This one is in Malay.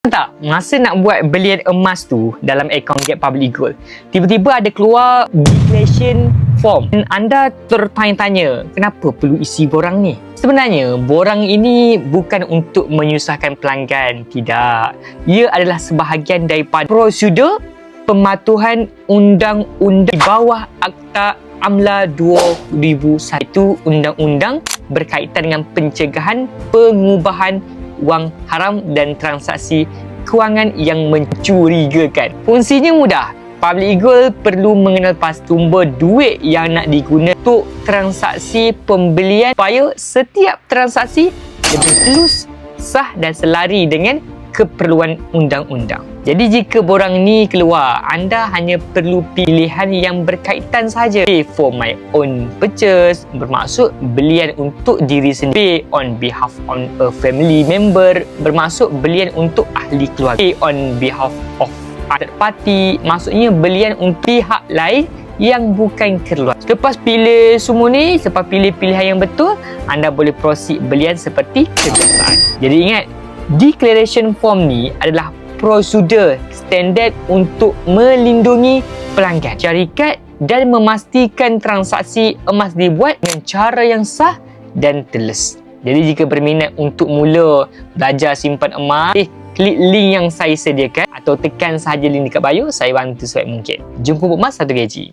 Tak, masa nak buat belian emas tu dalam akaun Get Public Gold, tiba-tiba ada keluar declaration form dan anda tertanya-tanya kenapa perlu isi borang ni. Sebenarnya borang ini bukan untuk menyusahkan pelanggan, tidak. Ia adalah sebahagian daripada prosedur pematuhan undang-undang di bawah Akta Amla 2001, itu undang-undang berkaitan dengan pencegahan pengubahan wang haram dan transaksi kewangan yang mencurigakan. Fungsinya mudah. Public Gold perlu mengenal pasti sumber duit yang nak digunakan untuk transaksi pembelian supaya setiap transaksi lebih telus, sah dan selari dengan keperluan undang-undang. Jadi jika borang ni keluar, anda hanya perlu pilihan yang berkaitan sahaja. Pay for my own purchase bermaksud belian untuk diri sendiri. Pay on behalf on a family member bermaksud belian untuk ahli keluarga. Pay on behalf of third party maksudnya belian untuk pihak lain yang bukan keluarga. Lepas pilih semua ni, lepas pilih pilihan yang betul, anda boleh proceed belian seperti kebiasaan. Jadi ingat, declaration form ni adalah prosedur standard untuk melindungi pelanggan syarikat dan memastikan transaksi emas dibuat dengan cara yang sah dan telus. Jadi jika berminat untuk mula belajar simpan emas, klik link yang saya sediakan atau tekan sahaja link dekat bio, saya bantu sebaik mungkin. Jumpa emas 1 gaji.